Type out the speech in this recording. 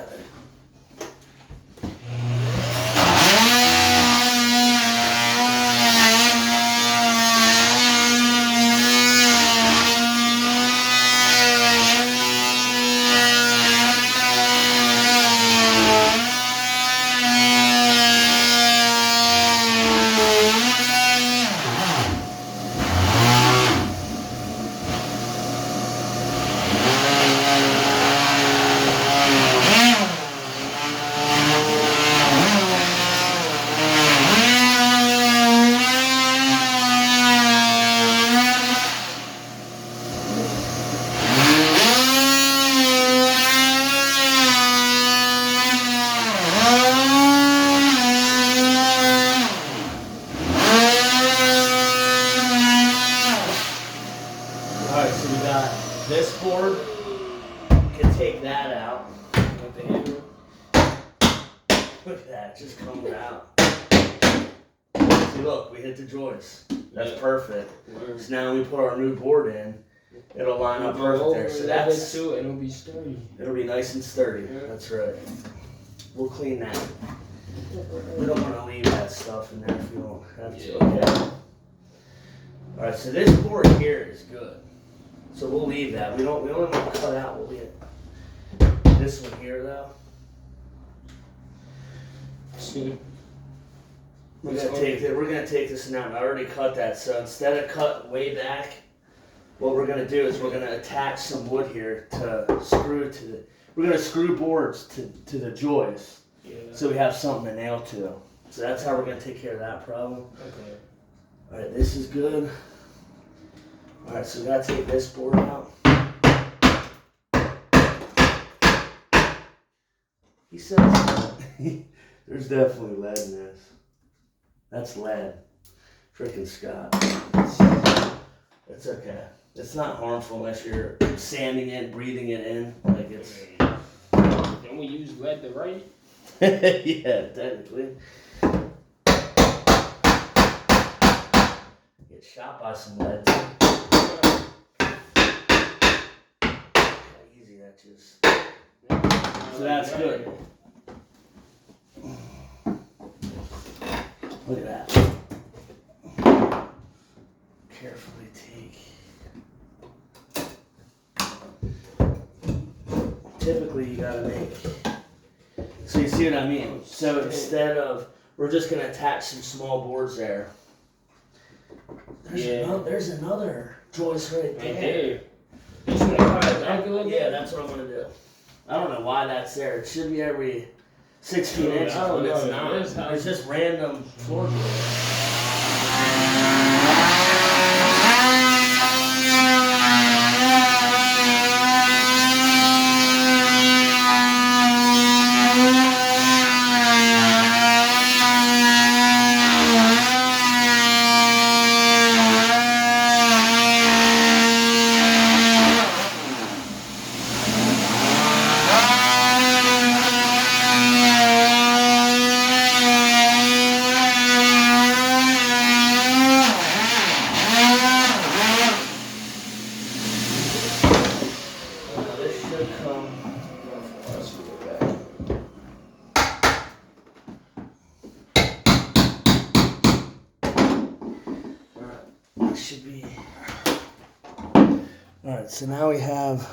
together. Alright, so we got this board. You can take that out. With the handle. Look at that, just coming out. See, look, we hit the joist. That's perfect. So now when we put our new board in, it'll line up perfect there. So that's too, and it'll be sturdy. It'll be nice and sturdy. Yeah. That's right. We'll clean that. We don't want to leave that stuff in there if you don't have to. Okay. Alright, so this board here is good. So we'll leave that. We only want to cut out what we had. This one here though. We're gonna take this out. I already cut that. So instead of cut way back, what we're gonna do is we're gonna attach some wood here to screw to the. We're gonna screw boards to the joist. Yeah. So we have something to nail to. So that's how we're gonna take care of that problem. Okay. All right, this is good. All right, so we gotta take this board out. He says there's definitely lead in this. That's lead. Frickin' Scott. It's okay. It's not harmful unless you're sanding it, breathing it in. Like it's. Don't we use lead to write? Yeah, technically. Get shot by some lead. Easy, that just. So that's good. Look at that. Carefully take. Typically, you gotta make. So you see what I mean? So instead of, we're just gonna attach some small boards there. There's another joist right there. Yeah, that's what I'm gonna do. I don't know why that's there. It should be every 16 inches, but it's not. It's just random floorboards. Should be. Alright, so now we have